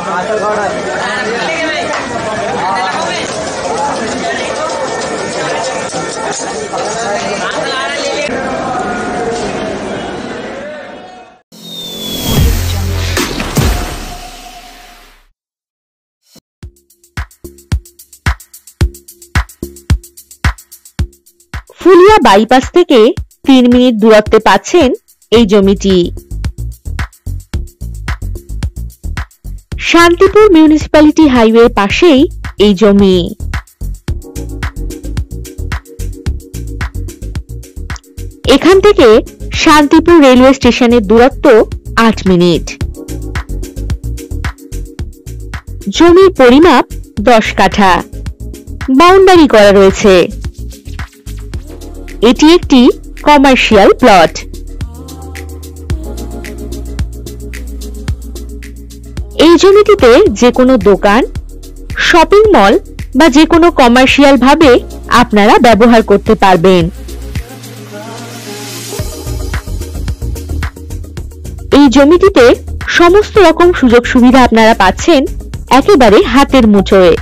Phulia bypass থেকে 3 minute দূরত্বে পাচ্ছেন এই জমিটি। শান্তিপুর মিউনিসিপ্যালিটি হাইওয়ের পাশেই এই জমি। এখান থেকে শান্তিপুর রেলওয়ে স্টেশনের দূরত্ব 8 মিনিট। জমির পরিমাপ 10 কাঠা, বাউন্ডারি করা রয়েছে। এটি একটি কমার্শিয়াল প্লট। এই জমিটিতে যে কোনো দোকান, শপিং মল বা যে কোনো কমার্শিয়াল ভাবে আপনারা ব্যবহার করতে পারবেন। এই জমিটিতে সমস্ত রকম সুযোগ সুবিধা আপনারা পাচ্ছেন একেবারে হাতের মুঠোয়।